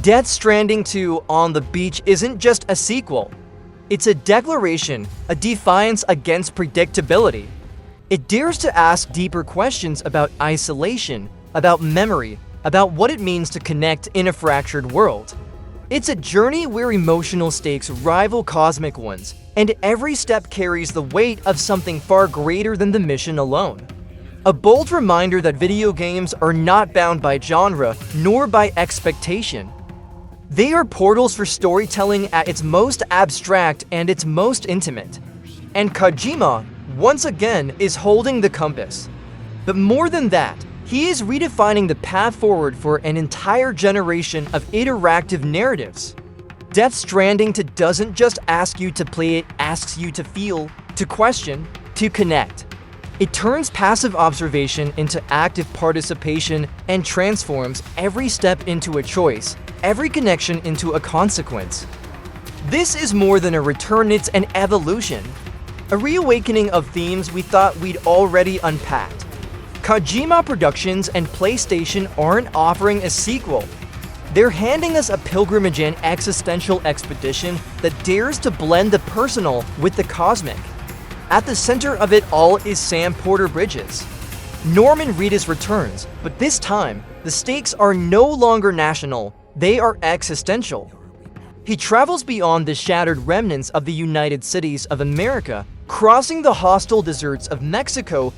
Death Stranding 2 On the Beach isn't just a sequel. It's a declaration, a defiance against predictability. It dares to ask deeper questions about isolation, about memory, about what it means to connect in a fractured world. It's a journey where emotional stakes rival cosmic ones, and every step carries the weight of something far greater than the mission alone. A bold reminder that video games are not bound by genre nor by expectation. They are portals for storytelling at its most abstract and its most intimate. And Kojima, once again, is holding the compass. But more than that, he is redefining the path forward for an entire generation of interactive narratives. Death Stranding doesn't just ask you to play, it asks you to feel, to question, to connect. It turns passive observation into active participation and transforms every step into a choice, every connection into a consequence. This is more than a return, it's an evolution. A reawakening of themes we thought we'd already unpacked. Kojima Productions and PlayStation aren't offering a sequel. They're handing us a pilgrimage and existential expedition that dares to blend the personal with the cosmic. At the center of it all is Sam Porter Bridges. Norman Reedus returns, but this time, the stakes are no longer national, they are existential. He travels beyond the shattered remnants of the United Cities of America, crossing the hostile deserts of Mexico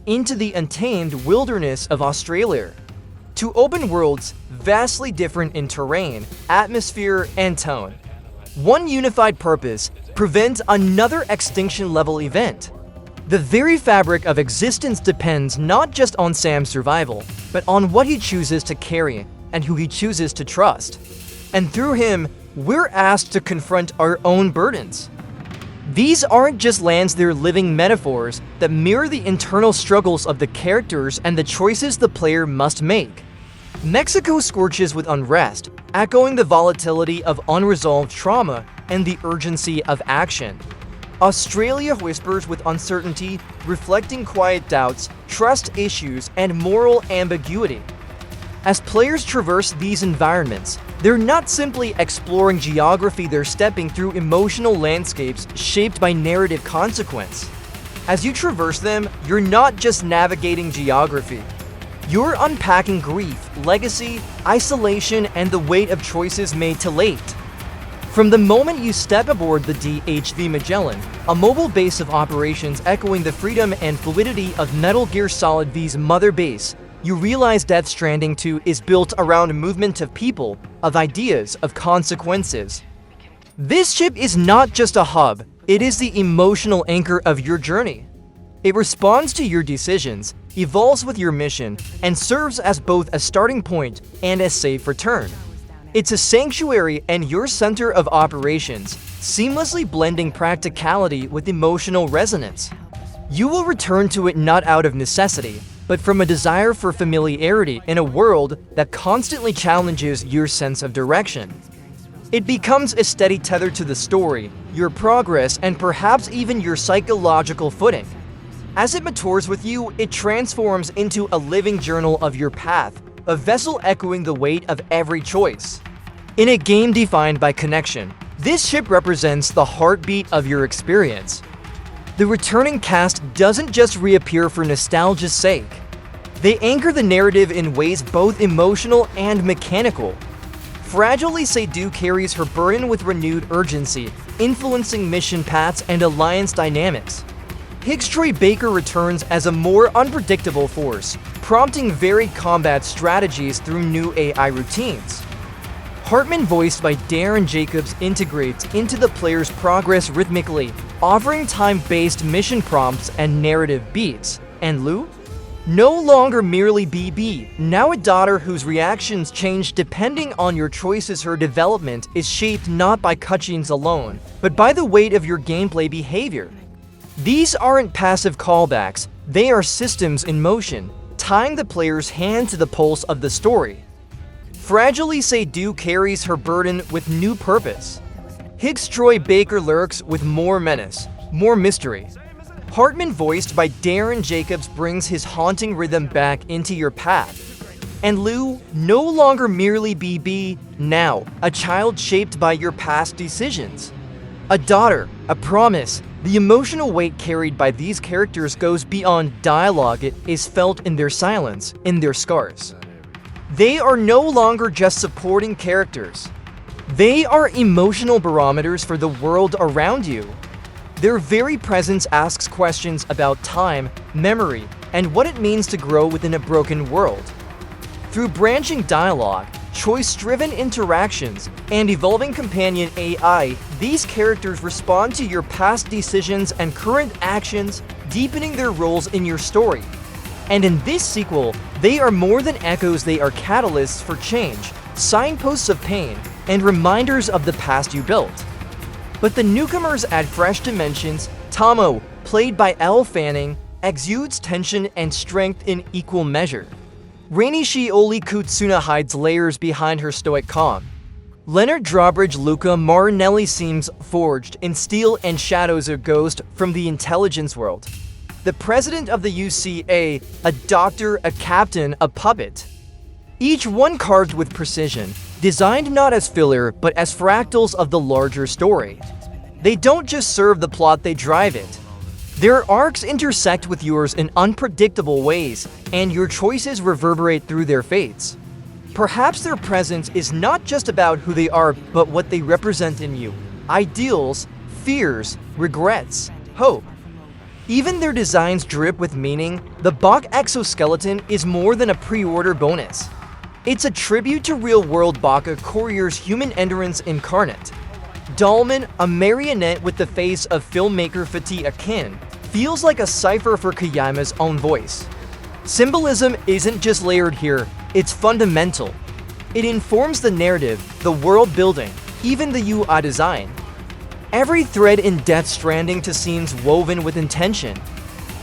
into the untamed wilderness of Australia. Two open worlds vastly different in terrain, atmosphere, and tone. One unified purpose: prevent another extinction-level event. The very fabric of existence depends not just on Sam's survival, but on what he chooses to carry and who he chooses to trust. And through him, we're asked to confront our own burdens. These aren't just lands, they're living metaphors that mirror the internal struggles of the characters and the choices the player must make. Mexico scorches with unrest, echoing the volatility of unresolved trauma and the urgency of action. Australia whispers with uncertainty, reflecting quiet doubts, trust issues, and moral ambiguity. As players traverse these environments, they're not simply exploring geography, they're stepping through emotional landscapes shaped by narrative consequence. As you traverse them, you're not just navigating geography. You're unpacking grief, legacy, isolation, and the weight of choices made too late. From the moment you step aboard the DHV Magellan, a mobile base of operations echoing the freedom and fluidity of Metal Gear Solid V's mother base, you realize Death Stranding 2 is built around a movement of people, of ideas, of consequences. This ship is not just a hub, it is the emotional anchor of your journey. It responds to your decisions, evolves with your mission, and serves as both a starting point and a safe return. It's a sanctuary and your center of operations, seamlessly blending practicality with emotional resonance. You will return to it not out of necessity, but from a desire for familiarity in a world that constantly challenges your sense of direction. It becomes a steady tether to the story, your progress, and perhaps even your psychological footing. As it matures with you, it transforms into a living journal of your path, a vessel echoing the weight of every choice. In a game defined by connection, this ship represents the heartbeat of your experience. The returning cast doesn't just reappear for nostalgia's sake. They anchor the narrative in ways both emotional and mechanical. Fragile Seydoux carries her burden with renewed urgency, influencing mission paths and alliance dynamics. Troy Baker returns as a more unpredictable force, prompting varied combat strategies through new AI routines. Hartman, voiced by Darren Jacobs, integrates into the player's progress rhythmically, offering time-based mission prompts and narrative beats. And Lou? No longer merely BB, now a daughter whose reactions change depending on your choices. Her development is shaped not by cutscenes alone, but by the weight of your gameplay behavior. These aren't passive callbacks, they are systems in motion, tying the player's hand to the pulse of the story. Fragile Seydoux carries her burden with new purpose. Troy Baker lurks with more menace, more mystery. Hartman, voiced by Darren Jacobs, brings his haunting rhythm back into your path. And Lu, no longer merely BB, now, a child shaped by your past decisions. A daughter, a promise. The emotional weight carried by these characters goes beyond dialogue. It is felt in their silence, in their scars. They are no longer just supporting characters. They are emotional barometers for the world around you. Their very presence asks questions about time, memory, and what it means to grow within a broken world. Through branching dialogue, choice-driven interactions, and evolving companion AI, these characters respond to your past decisions and current actions, deepening their roles in your story. And in this sequel, they are more than echoes, they are catalysts for change, signposts of pain, and reminders of the past you built. But the newcomers add fresh dimensions. Tomo, played by Elle Fanning, exudes tension and strength in equal measure. Reinishi Oli Kutsuna hides layers behind her stoic calm. Leonard Drawbridge Luca Marinelli seems forged in steel and shadows, a ghost from the intelligence world. The president of the UCA, a doctor, a captain, a puppet. Each one carved with precision, designed not as filler but as fractals of the larger story. They don't just serve the plot, they drive it. Their arcs intersect with yours in unpredictable ways, and your choices reverberate through their fates. Perhaps their presence is not just about who they are, but what they represent in you. Ideals, fears, regrets, hope. Even their designs drip with meaning. The Bach exoskeleton is more than a pre-order bonus. It's a tribute to real-world Baka couriers, human endurance incarnate. Dolman, a marionette with the face of filmmaker Fatih Akin, feels like a cipher for Kojima's own voice. Symbolism isn't just layered here, it's fundamental. It informs the narrative, the world building, even the UI design. Every thread in Death Stranding to seems woven with intention.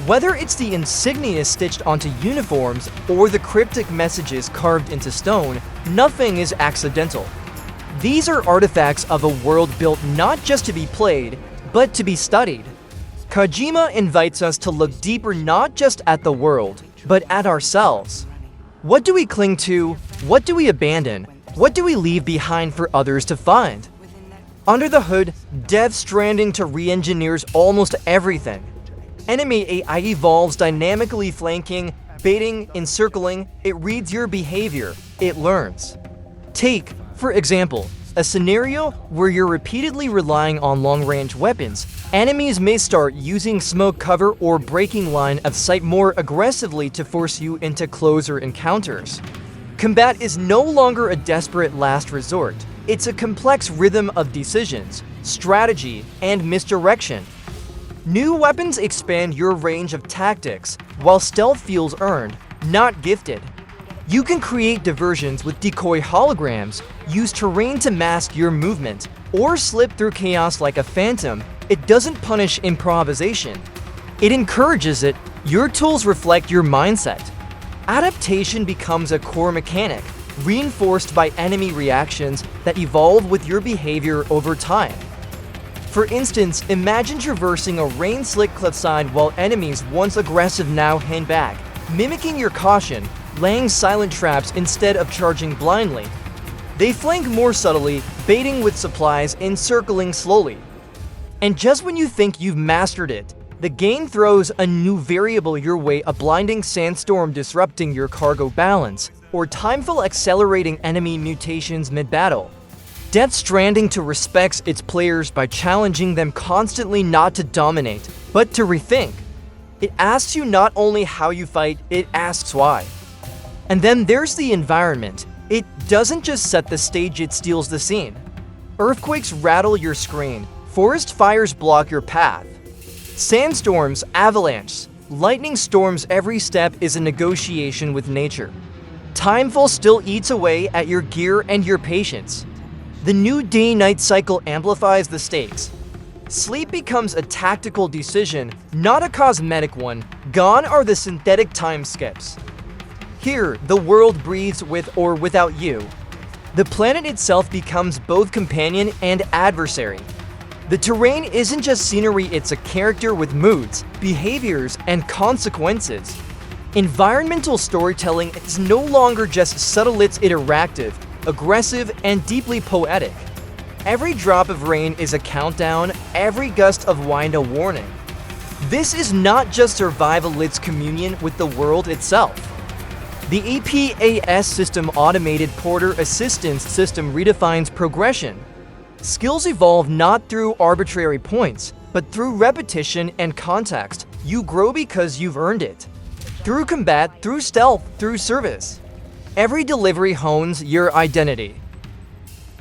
Whether it's the insignia stitched onto uniforms or the cryptic messages carved into stone, nothing is accidental. These are artifacts of a world built not just to be played, but to be studied. Kojima invites us to look deeper, not just at the world, but at ourselves. What do we cling to? What do we abandon? What do we leave behind for others to find? Under the hood, Death Stranding to re-engineers almost everything. Enemy AI evolves dynamically, flanking, baiting, encircling. It reads your behavior. It learns. Take, for example, a scenario where you're repeatedly relying on long-range weapons. Enemies may start using smoke cover or breaking line of sight more aggressively to force you into closer encounters. Combat is no longer a desperate last resort. It's a complex rhythm of decisions, strategy, and misdirection. New weapons expand your range of tactics, while stealth feels earned, not gifted. You can create diversions with decoy holograms, use terrain to mask your movement, or slip through chaos like a phantom. It doesn't punish improvisation. It encourages it. Your tools reflect your mindset. Adaptation becomes a core mechanic, reinforced by enemy reactions that evolve with your behavior over time. For instance, imagine traversing a rain-slick cliffside while enemies once aggressive now hang back, mimicking your caution, laying silent traps instead of charging blindly. They flank more subtly, baiting with supplies, encircling slowly. And just when you think you've mastered it, the game throws a new variable your way, a blinding sandstorm disrupting your cargo balance, or timeful accelerating enemy mutations mid-battle. Death Stranding to respects its players by challenging them constantly, not to dominate, but to rethink. It asks you not only how you fight, it asks why. And then there's the environment. It doesn't just set the stage, it steals the scene. Earthquakes rattle your screen, forest fires block your path. Sandstorms, avalanches, lightning storms, every step is a negotiation with nature. Timefall still eats away at your gear and your patience. The new day-night cycle amplifies the stakes. Sleep becomes a tactical decision, not a cosmetic one. Gone are the synthetic time skips. Here, the world breathes with or without you. The planet itself becomes both companion and adversary. The terrain isn't just scenery, it's a character with moods, behaviors, and consequences. Environmental storytelling is no longer just subtle, it's interactive, aggressive, and deeply poetic. Every drop of rain is a countdown, every gust of wind a warning. This is not just survival, it's communion with the world itself. The EPAS system automated porter assistance system redefines progression. Skills evolve not through arbitrary points, but through repetition and context. You grow because you've earned it. Through combat, through stealth, through service. Every delivery hones your identity.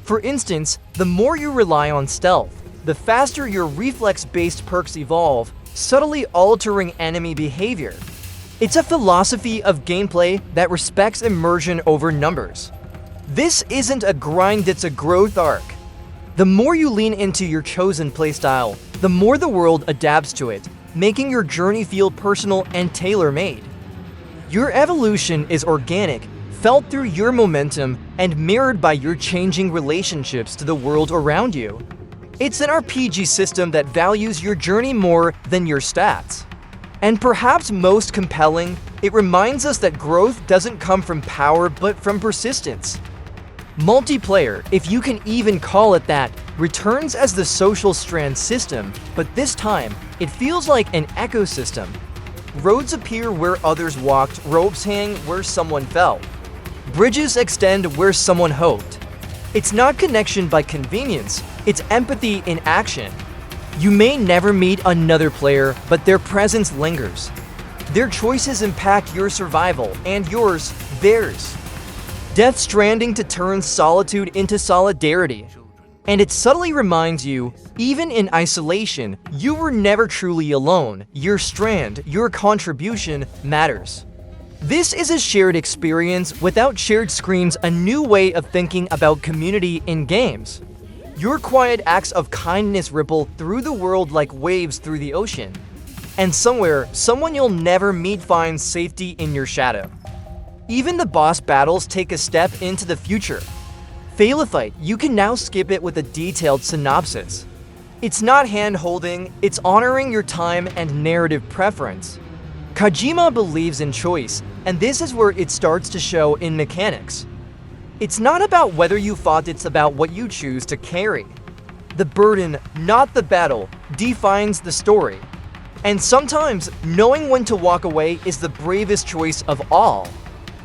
For instance, the more you rely on stealth, the faster your reflex-based perks evolve, subtly altering enemy behavior. It's a philosophy of gameplay that respects immersion over numbers. This isn't a grind, it's a growth arc. The more you lean into your chosen playstyle, the more the world adapts to it, making your journey feel personal and tailor-made. Your evolution is organic, felt through your momentum, and mirrored by your changing relationships to the world around you. It's an RPG system that values your journey more than your stats. And perhaps most compelling, it reminds us that growth doesn't come from power but from persistence. Multiplayer, if you can even call it that, returns as the social strand system, but this time, it feels like an ecosystem. Roads appear where others walked, ropes hang where someone fell. Bridges extend where someone hoped. It's not connection by convenience, it's empathy in action. You may never meet another player, but their presence lingers. Their choices impact your survival, and yours, theirs. Death Stranding to turn solitude into solidarity. And it subtly reminds you, even in isolation, you were never truly alone. Your strand, your contribution matters. This is a shared experience without shared screens, a new way of thinking about community in games. Your quiet acts of kindness ripple through the world like waves through the ocean. And somewhere, someone you'll never meet finds safety in your shadow. Even the boss battles take a step into the future. Fail a fight, you can now skip it with a detailed synopsis. It's not hand-holding, it's honoring your time and narrative preference. Kojima believes in choice, and this is where it starts to show in mechanics. It's not about whether you fought, it's about what you choose to carry. The burden, not the battle, defines the story. And sometimes, knowing when to walk away is the bravest choice of all.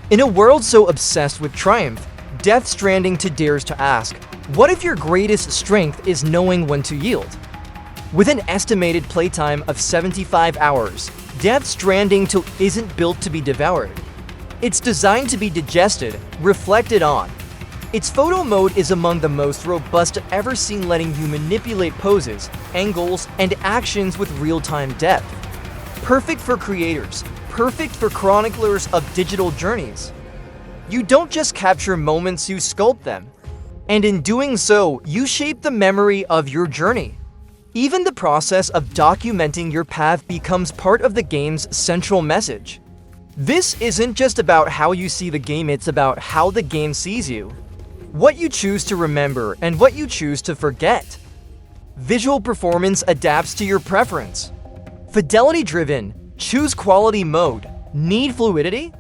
In a world so obsessed with triumph, Death Stranding dares to ask, what if your greatest strength is knowing when to yield? With an estimated playtime of 75 hours, Death Stranding isn't built to be devoured. It's designed to be digested, reflected on. Its photo mode is among the most robust ever seen, letting you manipulate poses, angles, and actions with real-time depth. Perfect for creators, perfect for chroniclers of digital journeys. You don't just capture moments, you sculpt them. And in doing so, you shape the memory of your journey. Even the process of documenting your path becomes part of the game's central message. This isn't just about how you see the game, it's about how the game sees you. What you choose to remember and what you choose to forget. Visual performance adapts to your preference. Fidelity-driven, choose quality mode. Need fluidity?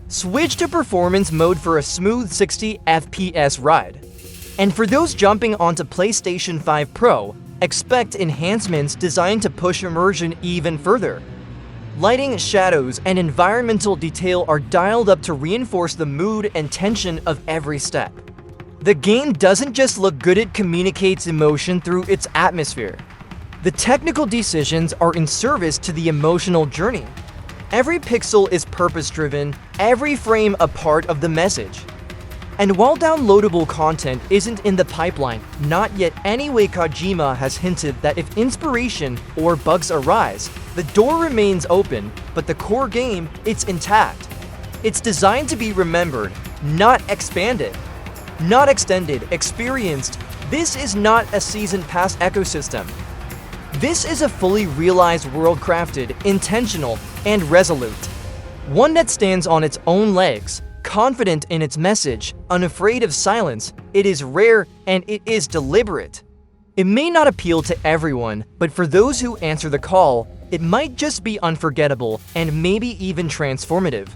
Switch to performance mode for a smooth 60 FPS ride. And for those jumping onto PlayStation 5 Pro, expect enhancements designed to push immersion even further. Lighting, shadows, and environmental detail are dialed up to reinforce the mood and tension of every step. The game doesn't just look good, it communicates emotion through its atmosphere. The technical decisions are in service to the emotional journey. Every pixel is purpose-driven, every frame a part of the message. And while downloadable content isn't in the pipeline, not yet anyway, Kojima has hinted that if inspiration or bugs arise, the door remains open, but the core game, it's intact. It's designed to be remembered, not expanded. Not extended, experienced. This is not a season pass ecosystem. This is a fully realized world, crafted, intentional, and resolute. One that stands on its own legs, confident in its message, unafraid of silence. It is rare and it is deliberate. It may not appeal to everyone, but for those who answer the call, It might just be unforgettable and maybe even transformative.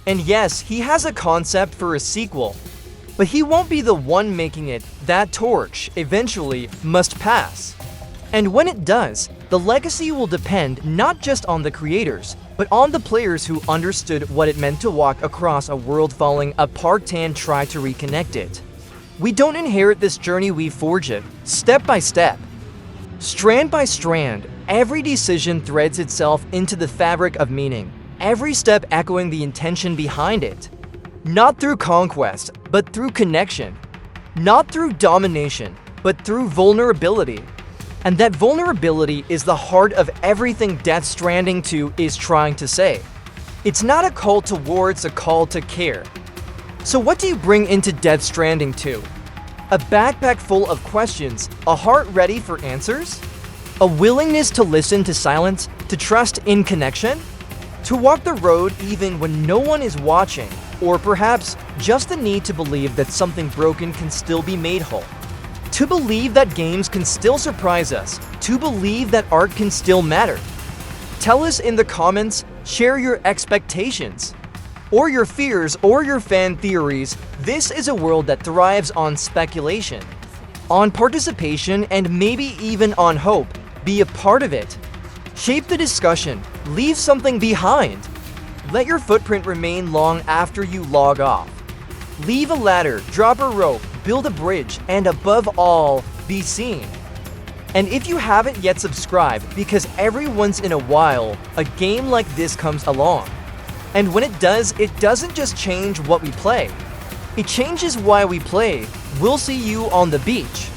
And yes, he has a concept for a sequel, but he won't be the one making it. That torch eventually must pass. And when it does, the legacy will depend not just on the creators, but on the players who understood what it meant to walk across a world falling apart and try to reconnect it. We don't inherit this journey, we forge it, step by step. Strand by strand, every decision threads itself into the fabric of meaning, every step echoing the intention behind it. Not through conquest, but through connection. Not through domination, but through vulnerability. And that vulnerability is the heart of everything Death Stranding 2 is trying to say. It's not a call to war, it's a call to care. So what do you bring into Death Stranding 2? A backpack full of questions, a heart ready for answers? A willingness to listen to silence, to trust in connection? To walk the road even when no one is watching? Or perhaps just the need to believe that something broken can still be made whole? To believe that games can still surprise us, to believe that art can still matter. Tell us in the comments, share your expectations, or your fears, or your fan theories. This is a world that thrives on speculation, on participation, and maybe even on hope. Be a part of it. Shape the discussion, leave something behind. Let your footprint remain long after you log off. Leave a ladder, drop a rope, build a bridge, and above all, be seen. And if you haven't yet subscribed, because every once in a while, a game like this comes along. And when it does, it doesn't just change what we play. It changes why we play. We'll see you on the beach.